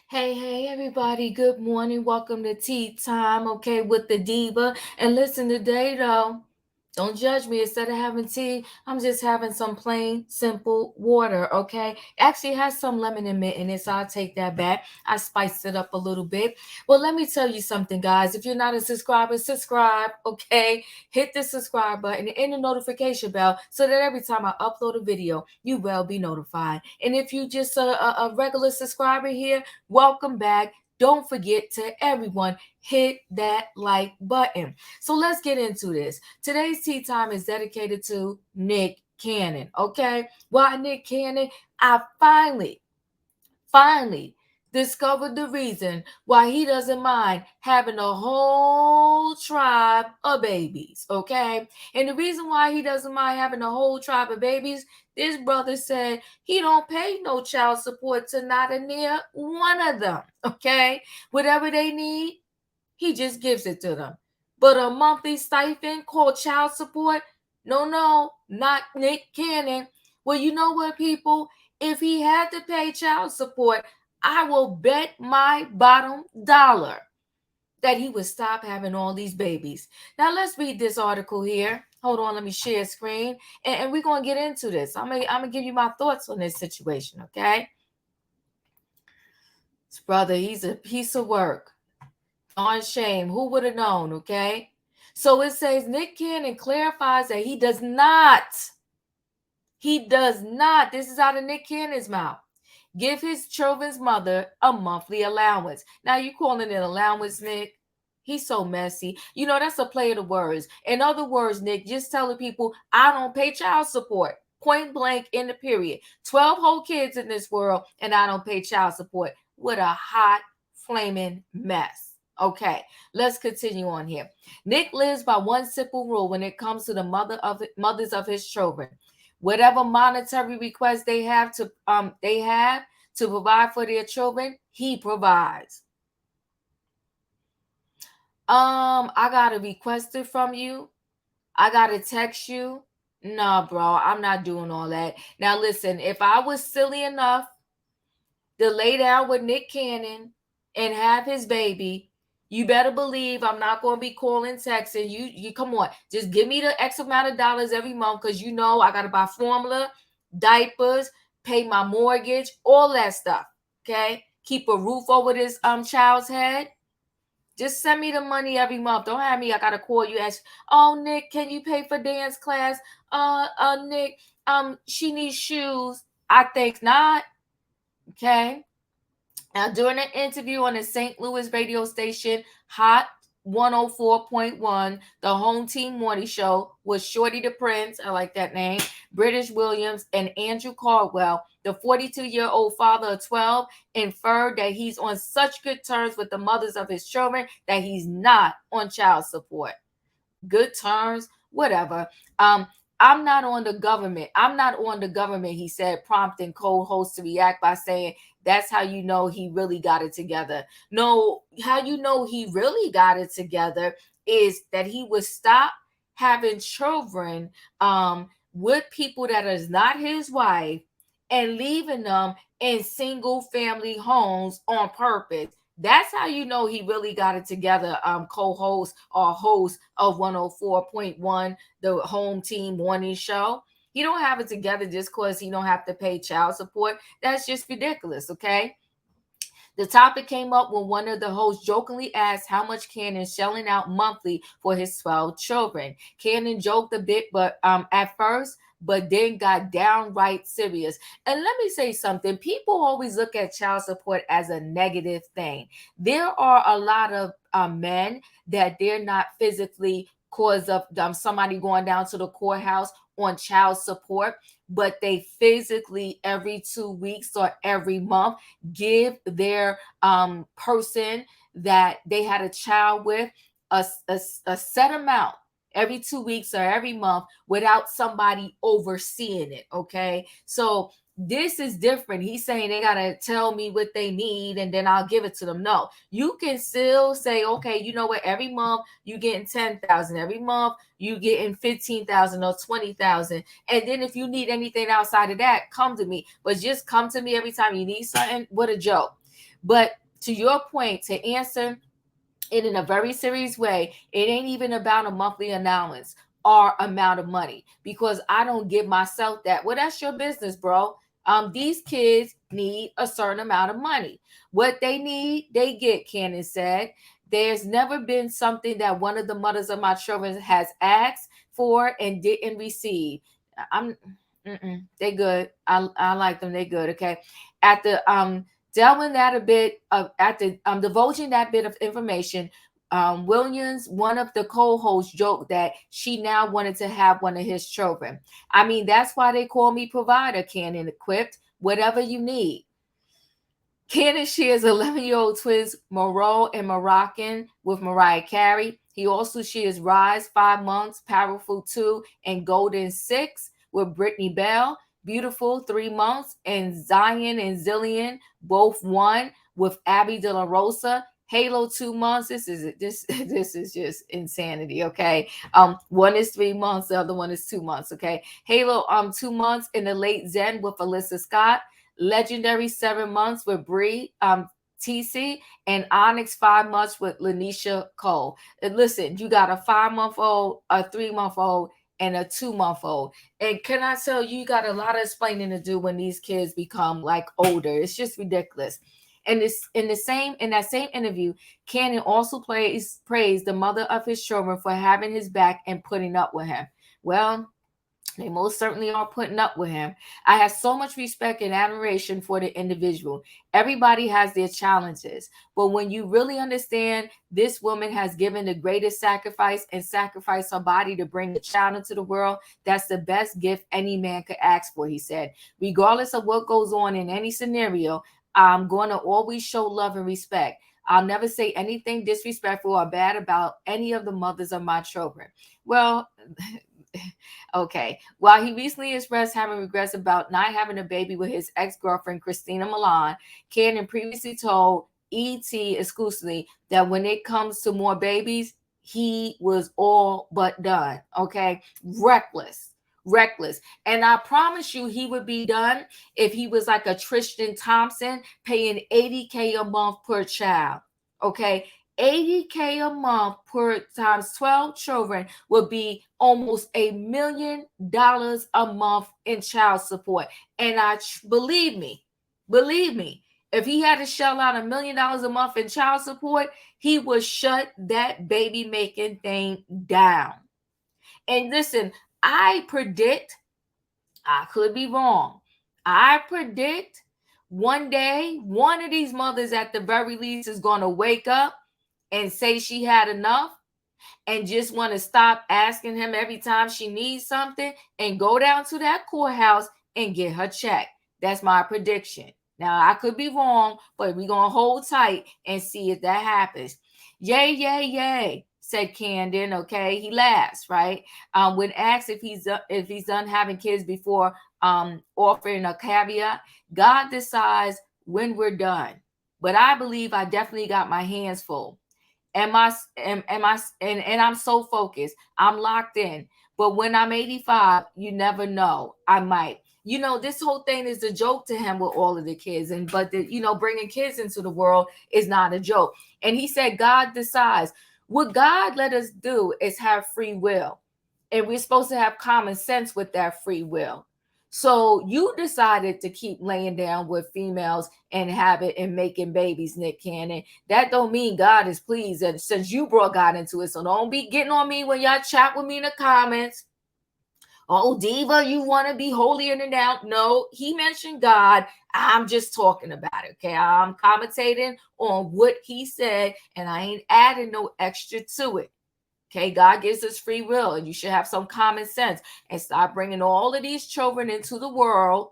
Hey, everybody. Good morning. Welcome to Tea Time, okay, with the Diva. And listen, today, though, don't judge me. Instead of having tea, I'm just having some plain, simple water, okay? Actually, it has some lemon and mint in it, so I'll take that back. I spiced it up a little bit. Well, let me tell you something, guys. If you're not a subscriber, subscribe, okay? Hit the subscribe button and the notification bell so that every time I upload a video, you will be notified. And if you just a regular subscriber here, welcome back. Don't forget to everyone hit that like button. So let's get into this. Today's tea time is dedicated to Nick Cannon. Okay, why Nick Cannon? I finally discovered the reason why he doesn't mind having a whole tribe of babies, okay? And the reason why he doesn't mind having a whole tribe of babies, this brother said he don't pay no child support to not a near one of them, okay? Whatever they need, he just gives it to them. But a monthly stipend called child support, no, not Nick Cannon. Well, you know what, people? If he had to pay child support, I will bet my bottom dollar that he would stop having all these babies. Now, let's read this article here. Hold on, let me share screen. And we're going to get into this. I'm gonna give you my thoughts on this situation, okay? This brother, he's a piece of work. On shame. Who would have known? Okay. So it says Nick Cannon clarifies that he does not, this is out of Nick Cannon's mouth, give his children's mother a monthly allowance. Now you calling it allowance, Nick? He's so messy. You know, that's a play of the words. In other words, Nick, just telling people, I don't pay child support. Point blank in the period. 12 whole kids in this world, and I don't pay child support. What a hot, flaming mess. Okay, let's continue on here. Nick lives by one simple rule when it comes to the mothers of his children. Whatever monetary requests they have to provide for their children, he provides. I gotta request it from you. I gotta text you. Nah, bro, I'm not doing all that. Now listen, if I was silly enough to lay down with Nick Cannon and have his baby, you better believe I'm not going to be calling, texting you. You come on, just give me the X amount of dollars every month because you know I got to buy formula, diapers, pay my mortgage, all that stuff. Okay, keep a roof over this child's head. Just send me the money every month. Don't have me. I gotta call you. Ask, oh Nick, can you pay for dance class? Nick, she needs shoes. I think not. Okay. Now, during an interview on the St. Louis radio station Hot 104.1, the home team morning show with Shorty the Prince, I like that name, British Williams, and Andrew Caldwell, the 42-year-old father of 12, inferred that he's on such good terms with the mothers of his children that he's not on child support. Good terms, whatever. I'm not on the government. I'm not on the government, he said, prompting co-host to react by saying, that's how you know he really got it together. No, how you know he really got it together is that he would stop having children with people that is not his wife and leaving them in single family homes on purpose. That's how you know he really got it together. Co-host or host of 104.1, the home team morning show. He don't have it together just because he don't have to pay child support. That's just ridiculous, okay? The topic came up when one of the hosts jokingly asked how much Cannon shelling out monthly for his 12 children. Cannon joked a bit, but at first, but then got downright serious. And let me say something. People always look at child support as a negative thing. There are a lot of men that they're not physically cause of somebody going down to the courthouse on child support, but they physically every 2 weeks or every month give their person that they had a child with a set amount every 2 weeks or every month without somebody overseeing it. Okay. So this is different. He's saying they gotta tell me what they need and then I'll give it to them. No, you can still say, okay, you know what? Every month you getting 10,000. Every month you getting 15,000 or 20,000. And then if you need anything outside of that, come to me. But just come to me every time you need something. What a joke! But to your point, to answer it in a very serious way, it ain't even about a monthly allowance or amount of money because I don't give myself that. Well, that's your business, bro. These kids need a certain amount of money. What they need, they get, Cannon said. There's never been something that one of the mothers of my children has asked for and didn't receive. I'm they good. I like them. They good. Okay. At the delving that a bit of at the divulging that bit of information, Williams, one of the co-hosts, joked that she now wanted to have one of his children. I mean, that's why they call me provider, Cannon equipped, whatever you need. Cannon shares 11-year-old twins Moreau and Moroccan with Mariah Carey. He also shares Rise 5 months, Powerful 2, and Golden 6 with Brittany Bell. Beautiful 3 months, and Zion and Zillion both 1 with Abby De La Rosa. Halo 2 months. This is just insanity. Okay. One is 3 months, the other one is 2 months. Okay. Halo 2 months in the late Zen with Alyssa Scott. Legendary 7 months with Brie TC, and Onyx 5 months with Lanisha Cole. And listen, you got a 5-month-old, a 3-month-old, and a 2-month-old. And can I tell you, you got a lot of explaining to do when these kids become like older. It's just ridiculous. And this in that same interview, Cannon also praised the mother of his children for having his back and putting up with him. Well, they most certainly are putting up with him. I have so much respect and admiration for the individual. Everybody has their challenges. But when you really understand this woman has given the greatest sacrifice and sacrificed her body to bring a child into the world, that's the best gift any man could ask for, he said. Regardless of what goes on in any scenario, I'm going to always show love and respect. I'll never say anything disrespectful or bad about any of the mothers of my children. Well, okay. While he recently expressed having regrets about not having a baby with his ex-girlfriend, Christina Milan, Cannon previously told E.T. exclusively that when it comes to more babies, he was all but done. Okay. Reckless. And I promise you he would be done if he was like a Tristan Thompson paying $80K a month per child. Okay. $80K a month per times 12 children would be almost $1 million a month in child support. And believe me, if he had to shell out $1 million a month in child support, he would shut that baby making thing down. And listen, I predict, I could be wrong. I predict one day one of these mothers at the very least is going to wake up and say she had enough and just want to stop asking him every time she needs something and go down to that courthouse and get her check. That's my prediction. Now, I could be wrong, but we're going to hold tight and see if that happens. Yay, said Camden. Okay, he laughs, right? When asked if he's done having kids before offering a caveat, God decides when we're done. But I believe I definitely got my hands full. And I'm so focused. I'm locked in. But when I'm 85, you never know. I might. This whole thing is a joke to him with all of the kids. But bringing kids into the world is not a joke. And he said, God decides. What God let us do is have free will. And we're supposed to have common sense with that free will. So you decided to keep laying down with females and have it and making babies, Nick Cannon. That don't mean God is pleased. And since you brought God into it, so don't be getting on me when y'all chat with me in the comments. Oh, Diva, you want to be holier than thou? No, he mentioned God. I'm just talking about it. Okay, I'm commentating on what he said, and I ain't adding no extra to it. Okay, God gives us free will, and you should have some common sense and stop bringing all of these children into the world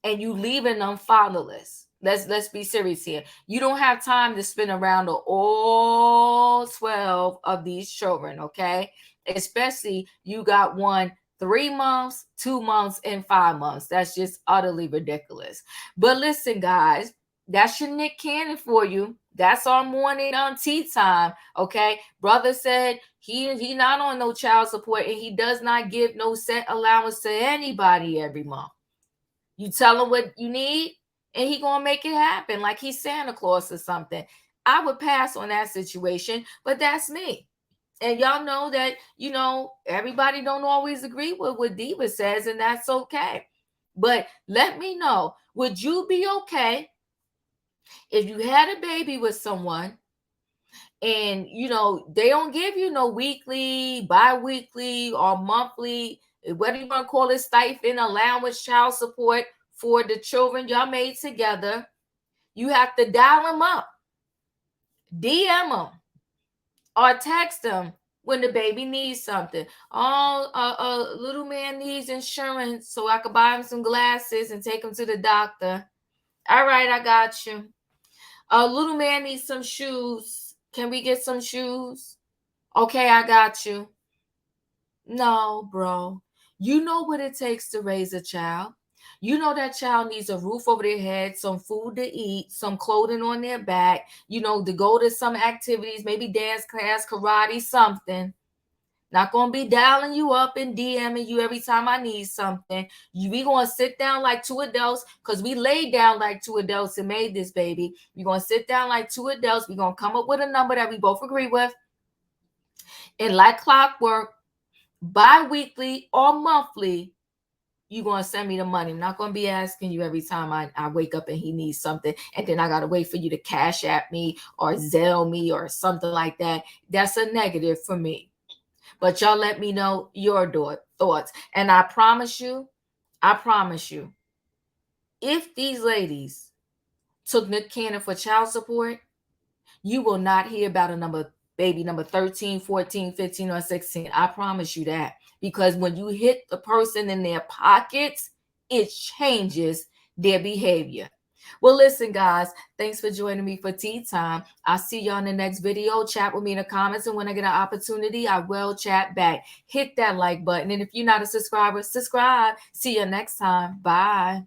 and you leaving them fatherless. Let's be serious here. You don't have time to spend around all 12 of these children, okay? Especially you got one 3 months, 2 months, and 5 months. That's just utterly ridiculous. But listen, guys, that's your Nick Cannon for you. That's our morning on tea time. Okay. Brother said he not on no child support and he does not give no set allowance to anybody every month. You tell him what you need, and he gonna make it happen, like he's Santa Claus or something. I would pass on that situation, but that's me. And y'all know that, everybody don't always agree with what Diva says, and that's okay. But let me know, would you be okay if you had a baby with someone and they don't give you no weekly, bi-weekly, or monthly, whether you want to call it stipend, allowance, child support for the children y'all made together? You have to dial them up, DM them, or text them when the baby needs something. Oh, little man needs insurance so I could buy him some glasses and take him to the doctor. All right, I got you. A little man needs some shoes. Can we get some shoes? Okay, I got you. No, bro. You know what it takes to raise a child. You know that child needs a roof over their head, some food to eat, some clothing on their back, to go to some activities, maybe dance class, karate, something. Not going to be dialing you up and DMing you every time I need something. We going to sit down like two adults because we laid down like two adults and made this baby. We're going to sit down like two adults. We're going to come up with a number that we both agree with. And like clockwork, bi-weekly or monthly, you're going to send me the money. I'm not going to be asking you every time I wake up and he needs something, and then I got to wait for you to cash at me or Zelle me or something like that. That's a negative for me. But y'all let me know your thoughts. And I promise you, if these ladies took Nick Cannon for child support, you will not hear about a baby number 13, 14, 15, or 16. I promise you that. Because when you hit the person in their pockets, it changes their behavior. Well, listen, guys, thanks for joining me for tea time. I'll see y'all in the next video. Chat with me in the comments, and when I get an opportunity, I will chat back. Hit that like button, and if you're not a subscriber, subscribe. See you next time. Bye.